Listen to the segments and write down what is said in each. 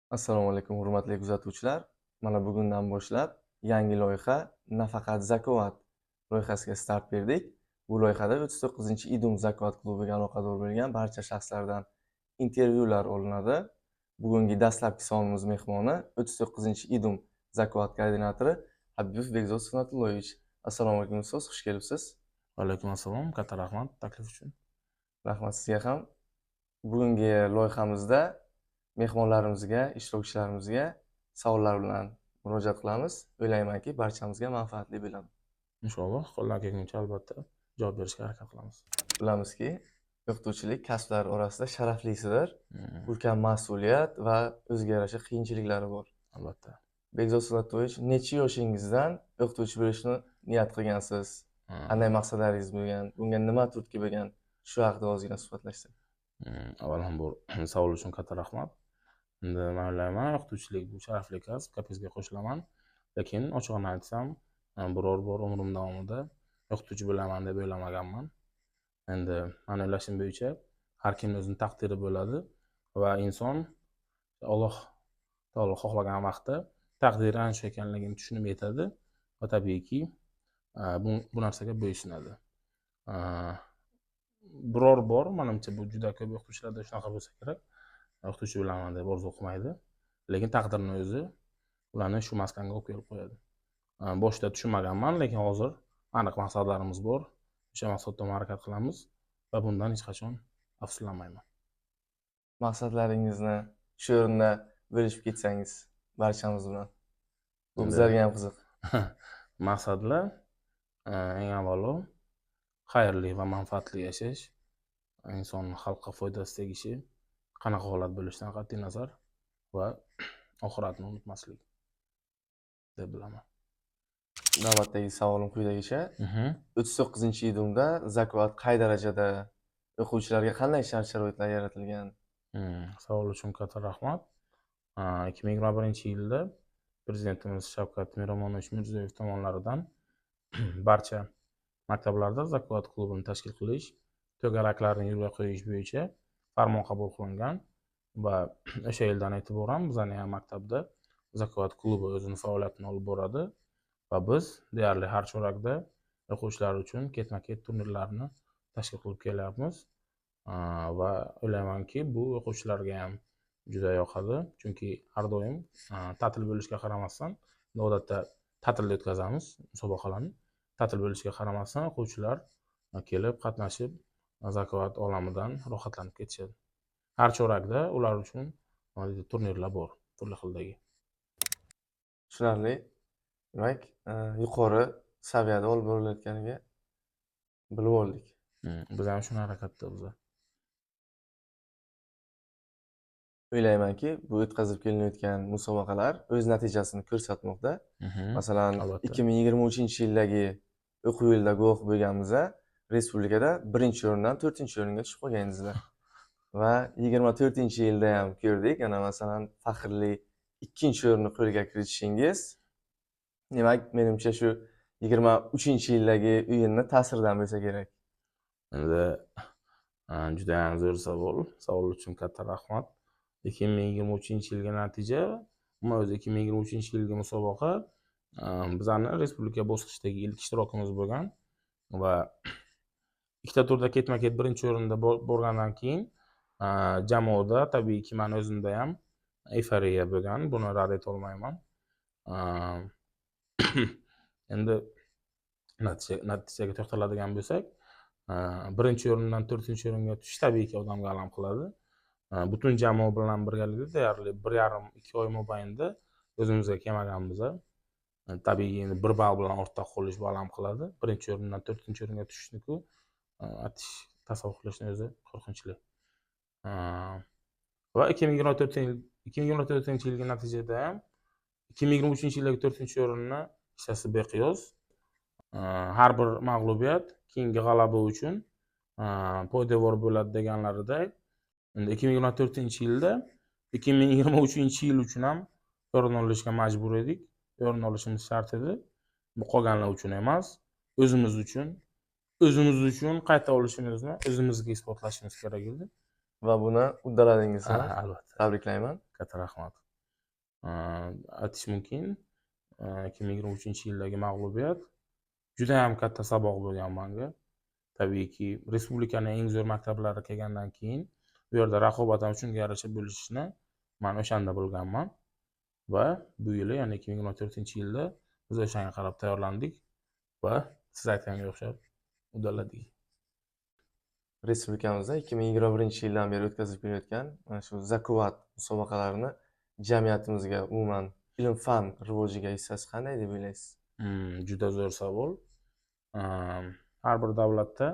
Assalomu alaykum, hurmatli kuzatuvchilar. Mana bugundan boshlab yangi loyiha Nafaqat Zakovat loyihasiga start berdik. Bu loyihada 39-Idum Zakovat klubiga aloqador bo'lgan barcha shaxslardan intervyular olinadi. Bugungi dastlabki sonimiz mehmoni 39-Idum Zakovat koordinatori Habibov Bekzod Sunnatulloyevich. Assalomu alaykum ustoz, xush kelibsiz. Alaykum assalom, katta rahmat taklif uchun. Rahmat sizga ham. Bugungi loyihamizda mehmonlarimizga, ishtirokchilarimizga savollar bilan murojaat qilamiz. O'ylaymanki, barchamizga manfaatli bo'ladi. Inshaalloh, qo'ldan kelguncha albatta javob berishga harakat qilamiz. Bilamizki, o'qituvchilik kasblar orasida sharaflisidir. Ulkan mas'uliyat va o'ziga yarasha qiyinchiliklari bor. Albatta. Bekzod Sunnatulloyevich, necha yoshingizdan o'qituvchi bo'lishni niyat qilgansiz? Qanday maqsadlaringiz bo'lgan? Bunga nima turtki bo'lgan? Shu haqida ozgina suhbatlashsak. Avvalambor savol uchun katta rahmat. Endi men o'ylayman, o'qituvchilik bu sharafli kasb, kapingizga qo'shilaman. Lekin ochig'ini aytsam, biror bor umrim davomida o'qituvchi bo'laman deb o'ylamaganman. Endi men o'ylashim bo'yicha har kimning o'zining taqdiri bo'ladi va inson Alloh taolo xohlagan vaqtda taqdiri ana shu ekanligini tushunib yetadi va tabiiyki bu narsaga bo'ysunadi. Biror bor, menimcha bu juda ko'p o'qituvchilarda shunaqa bo'lsa kerak. O'qituvchi bo'laman deb orzu qilmaydi, lekin taqdirni o'zi ularni shu maskanga olib kelib qo'yadi. Boshida tushunmaganman, lekin hozir aniq maqsadlarimiz bor. O'sha maqsadda harakat qilamiz va bundan hech qachon afsuslanmayman. Maqsadlaringizni shu o'rinda bo'lishib ketsangiz barchamiz bilan. Bu bizlarga ham qiziq. Maqsadlar eng avvalo xayrli va manfaatli yashash, inson xalqqa foydasi tegishi, qanaqa holat bo'lishidan qat'iy nazar va oxiratni unutmaslik deb bilaman. Navbatdagi savolim quyidagicha. 39-Idumda Zakovat qay darajada, o'quvchilarga qanday shart-sharoitlar yaratilgan? Savol uchun katta rahmat. 2021-yilda Prezidentimiz Shavkat Miromonovich Mirziyoyev tomonidan barcha maktablarda Zakovat klubini tashkil qilish, to'garaklarni yo'lga qo'yish bo'yicha farmon qabul qilingan va o'sha yildan e'tiboran bizning ham maktabda Zakovat klubi o'zining faoliyatini olib boradi va biz deyarli har chorakda o'quvchilar uchun ketma-ket turnirlarni tashkil qilib kelyapmiz va o'ylaymanki, bu o'quvchilarga ham juda yoqadi, chunki har doim ta'til bo'lishiga qaramasdan, odatda ta'tilda o'tkazamiz musobaqalarni. Ta'til bo'lishiga qaramasdan o'quvchilar kelib qatnashib Zakovat olamidan rohatlanib ketishadi. Har chorakda ular uchun turnirlar bor, turli xildagi. Tushunarli. Demak, yuqori saviyada olib borilayotganiga bilib oldik. Biz ham shuni harakatda o'zi. O'ylaymanki, bu o'tkazib kelinayotgan musobaqalar o'z natijasini ko'rsatmoqda. Masalan, 2023-yildagi o'quv yilida guvoh bo'lganimizda respublikada 1-o'rindan 4-o'ringa tushib qolganingizlar. Va 24-yilda ham ko'rdik, ana masalan, faxrli 2-o'rinni qo'lga kiritishingiz. Demak, menimcha shu 23-yildagi o'yinni ta'siridan bo'lsa kerak. Endi juda ham zo'r savol. Savol uchun katta rahmat. 2023-yilga natija, umuman o'zi 2023-yilgi musobaqa bizning respublika bosqichdagi ilk ishtirokimiz bo'lgan va ikkita turda ketma-ket 1-o'rinda borgandan keyin jamoada tabiiyki men o'zimda ham euforiya bo'lgan, buni rad eta olmayman. Endi natijaga to'xtaladigan bo'lsak, 1-o'rindan 4-o'ringa tushish tabiiyki odamga alam qiladi. Butun jamoa bilan birgalikda deyarli 1,5-2 oy mobaynida o'zimizga kelmaganmiz. Tabiiyki endi 1 ball bilan ortda qolish alam qiladi. 1-o'rindan 4-o'ringa tushishni-ku tasavvur qilishni o'zi qo'rqinchli. Va 2024-yilgi natijada ham 2023-yildagi 4-o'rinni hissasi beqiyos. Har bir mag'lubiyat keyingi g'alaba uchun poydevor bo'ladi deganlaridek. Endi 2024-yilda 2023-yil uchun ham o'rin olishga majbur edik. O'rin olishimiz shart edi. Bu qolganlar uchun emas, o'zimiz uchun qayta olishimizni o'zimizga isbotlashimiz kerak edi. Va buni uddaladingiz. Albatta. Tabriklayman. Katta rahmat. aytish mumkin, 2023-yildagi mag'lubiyat juda ham katta saboq bo'lgan menga. Tabiiyki, respublikaning eng zo'r maktablari kelgandan keyin bu yerda raqobat ham shunga yarasha bo'lishini men o'shanda bilganman va bu yili, ya'ni 2024-yilda biz o'shanga qarab tayyorlandik va siz aytganga o'xshab uddaladik. Respublikamizda 2021-yildan beri o'tkazilib kelayotgan mana shu Zakovat musobaqalarini jamiyatimizga, umuman ilm-fan rivojiga hissasi qanday deb o'ylaysiz? Juda zo'r savol. Har bir davlatda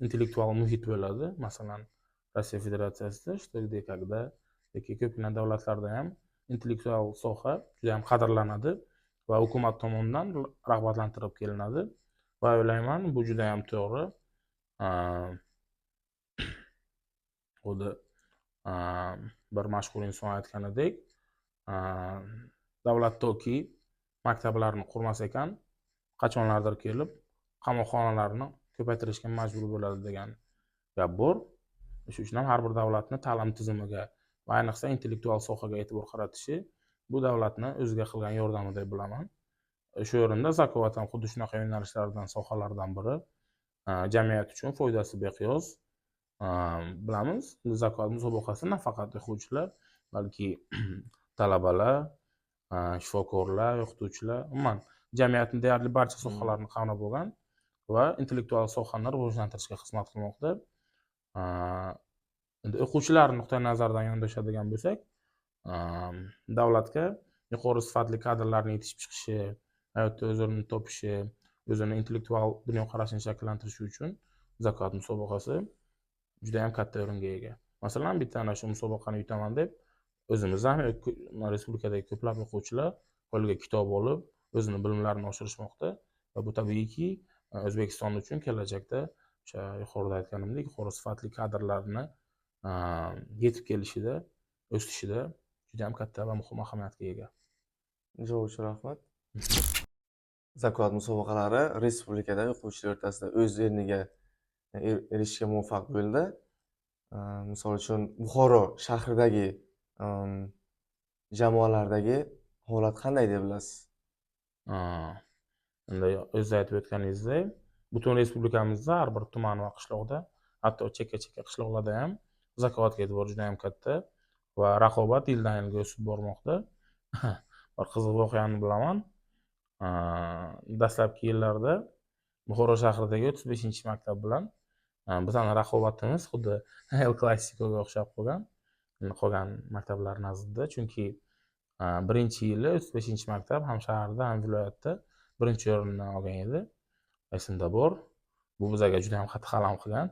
intellektual muhit bo'ladi. Masalan, Rossiya Federatsiyasida, Shtoydekagda yoki ko'pgina davlatlarda ham intellektual soha juda ham qadrlanadi va hukumat tomonidan rag'batlantirib kelinadi va o'ylayman, bu juda ham to'g'ri. Xuddi bir mashhur inson aytganidek, davlat toki maktablarni qurmas ekan, qachonlardir kelib qamoqxonalarni ko'paytirishga majbur bo'ladi degan gap bor. Shuning uchun ham har bir davlatni ta'lim tizimiga va ayniqsa intellektual sohaga e'tibor qaratishi bu davlatni o'ziga qilgan yordami deb bilaman. Shu o'rinda Zakovat ham xuddi shunaqa yo'nalishlardan, sohalardan biri. Jamiyat uchun foydasi beqiyos. Bilamiz, Zakovat musobaqasi nafaqat o'quvchilar, balki talabalar, shifokorlar, o'qituvchilar, umuman jamiyatning deyarli barcha sohalarini qamrab olgan va intellektual sohani rivojlantirishga xizmat qilmoqda. Endi o'quvchilar nuqtai nazaridan yondoshadigan bo'lsak, davlatga yuqori sifatli kadrlarning yetishib chiqishi, hayotda o'z o'rnini topishi, o'zini intellektual dunyoqarashini shakllantirishi uchun Zakovat musobaqasi juda ham katta o'ringa ega. Masalan, bitta ana shu musobaqani yutaman deb o'zimiz ham respublikadagi ko'plab o'quvchilar qo'liga kitob olib, o'zini bilimlarini oshirishmoqda va bu tabiiyki O'zbekiston uchun kelajakda o'sha yuqorida aytganimdek, yuqori sifatli kadrlarni yetib kelishida, o'sishida juda ham katta va muhim ahamiyatga ega. Javob uchun rahmat. Zakovat musobaqalari respublikada o'quvchilar o'rtasida o'z o'rniga erishishga muvaffaq bo'ldi. Misol uchun Buxoro shahridagi jamoalardagi holat qanday deb bilasiz? Endi o'zingiz aytib o'tganingizdek, butun respublikamizda har bir tuman va qishloqda, hatto chekka-chekka qishloqlarda ham Zakovatga e'tibor juda ham katta va raqobat yildan yilga o'sib bormoqda. Bir qiziq voqeani bilaman. Dastlabki yillarda Buxoro shahridagi 35-maktab bilan bizning raqobatimiz xuddi El Clasicoga o'xshab qolgan maktablar nazdida, chunki birinchi yili 35-maktab ham shaharda, ham viloyatda birinchi o'rinni olgan edi. Esimda bor. Bu bizga juda ham qattiq alam qilgan.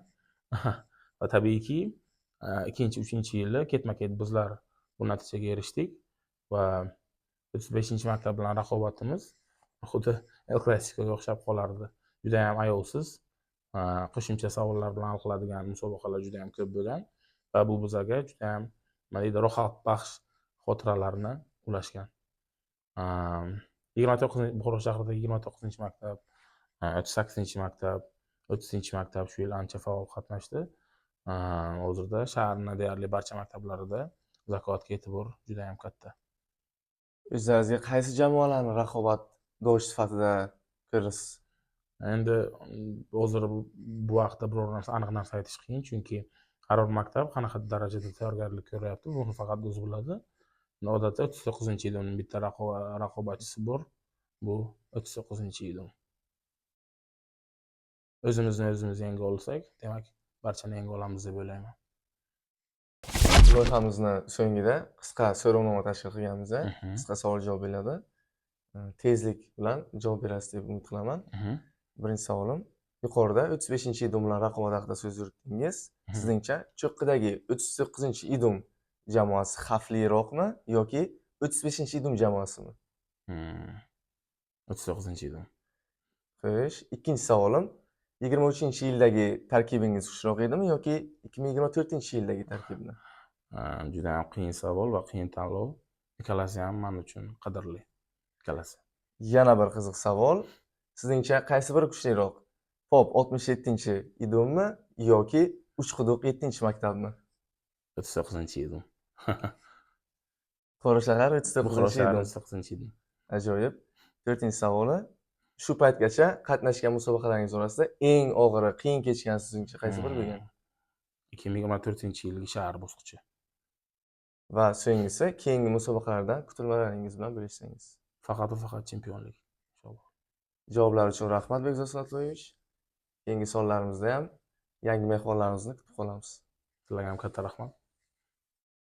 Va tabiiyki, ikkinchi, uchinchi yili ketma-ket bizlar bu natijaga erishdik va 35-maktab bilan raqobatimiz xuddi El Clasicoga o'xshab qolardi. Juda ham ayovsiz, qo'shimcha savollar bilan hal qiladigan musobaqalar juda ham ko'p bo'lgan va bu bizga juda ham rohat baxsh xotiralarni ulashgan. 29 Buxoro shahridagi 29-maktab, 38-maktab, 30-maktab shu yil ancha faol qatnashdi. Hozirda shaharning deyarli barcha maktablarida Zakovatga e'tibor juda ham katta. O'zlaringizga qaysi jamoalarni raqobatdosh sifatida ko'rasiz? Endi hozir bu vaqtda biror narsa, aniq narsa aytish qiyin, chunki har bir maktab qanaqa darajada tayyorgarlik ko'ryapti, buni faqat o'zi biladi. Odatda 39-idumning bitta raqobatchisi bor. Bu 39-idum. O'zimiz yenga olsak, demak, barchani yenga olamiz deb o'ylayman. Loyihamizni so'ngida qisqa so'rovnoma tashkil qilganmiz. Qisqa savol-javob bo'ladi. Tezlik bilan javob berasiz deb umid qilaman. Birinchi savolim, yuqorida 35-idum bilan raqobat haqida so'z yuritdingiz. Sizningcha cho'qqidagi 39-idum jamoasi xavfliroqmi yoki 35-idum jamoasimi? 39-idum. Xo'sh, ikkinchi savolim, 23-yildagi tarkibingiz xushroq edimi yoki 2024-yildagi tarkibni? Juda ham qiyin savol va qiyin tanlov. Ikkalasi ham men uchun qadrli. Ikkalasi. Yana bir qiziq savol. Sizningcha qaysi biri kuchliroq? Pop 67-idummi yoki Uchquduq 7-maktabmi? 39-idum. Qo'riqshahar 39-yil. Buxoro 39-yil. Ajoyib. 4-savoli. Shu paytgacha qatnashgan musobaqalaringiz orasida eng og'iri, qiyin kechgan sizningcha qaysi biri bo'lgan? 2024-yilgi shahar bosqichi. Va so'nggisi, keyingi musobaqalardan kutilmalaringiz bilan bo'lishsangiz. Faqat va faqat chempionlik. Inshaalloh. Javoblar uchun rahmat, Bekzod Sa'dullayevich. Keyingi sonlarimizda ham yangi mehmonlarimizni kutib qolamiz. Sizlarga ham katta rahmat.